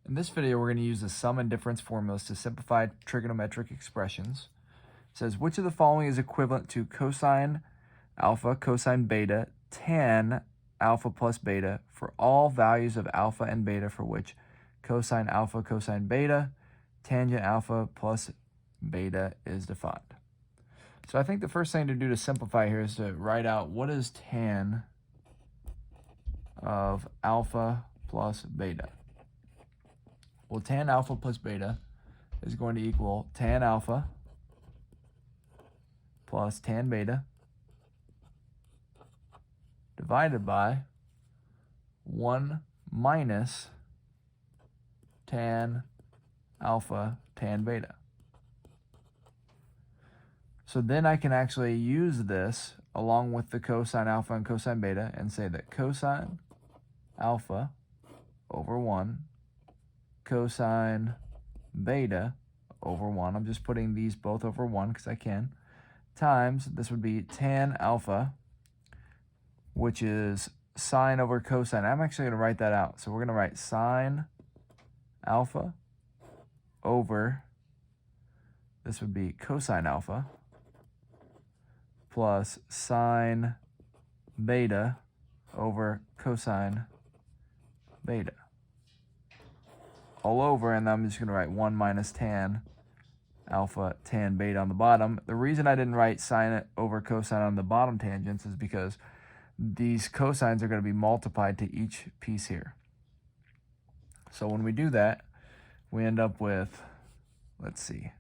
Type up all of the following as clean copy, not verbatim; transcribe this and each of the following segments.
In this video, we're going to use the sum and difference formulas to simplify trigonometric expressions. It says, which of the following is equivalent to cosine alpha, cosine beta, tan alpha plus beta for all values of alpha and beta for which cosine alpha, cosine beta, tangent alpha plus beta is defined. So I think the first thing to do to simplify here is to write out what is tan of alpha plus beta. Well, tan alpha plus beta is going to equal tan alpha plus tan beta divided by 1 minus tan alpha tan beta. So then I can actually use this along with the cosine alpha and cosine beta and say that cosine alpha over 1 cosine beta over 1, I'm just putting these both over 1 because I can, times, this would be tan alpha, which is sine over cosine. I'm actually going to write that out. So we're going to write sine alpha over, this would be cosine alpha, plus sine beta over cosine beta. All over, and I'm just going to write 1 minus tan alpha tan beta on the bottom. The reason I didn't write sine over cosine on the bottom tangents is because these cosines are going to be multiplied to each piece here. So when we do that, we end up with, let's see,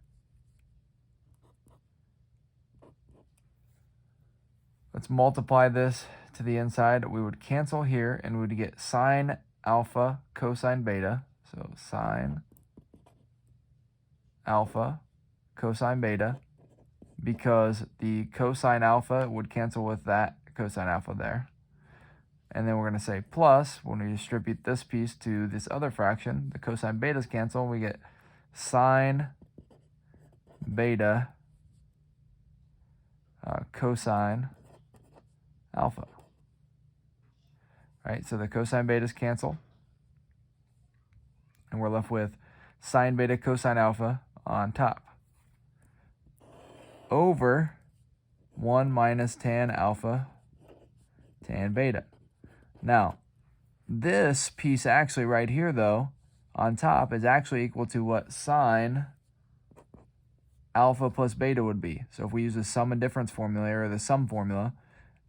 let's multiply this to the inside. We would cancel here and we would get sine alpha cosine beta. So sine alpha cosine beta, because the cosine alpha would cancel with that cosine alpha there. And then we're going to say plus, when we distribute this piece to this other fraction, the cosine betas cancel, and we get sine beta cosine alpha. All right, so the cosine betas cancel. And we're left with sine beta cosine alpha on top over 1 minus tan alpha tan beta. Now, this piece actually right here, though, on top is actually equal to what sine alpha plus beta would be. So if we use the sum and difference formula or the sum formula,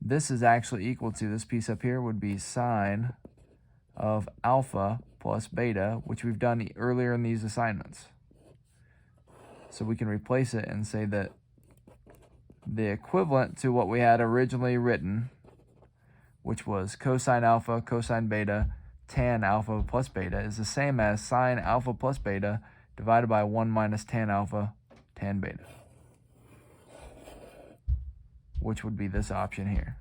this is actually equal to, this piece up here would be sine of alpha plus beta, which we've done earlier in these assignments. So we can replace it and say that the equivalent to what we had originally written, which was cosine alpha, cosine beta, tan alpha plus beta, is the same as sine alpha plus beta divided by 1 minus tan alpha tan beta, which would be this option here.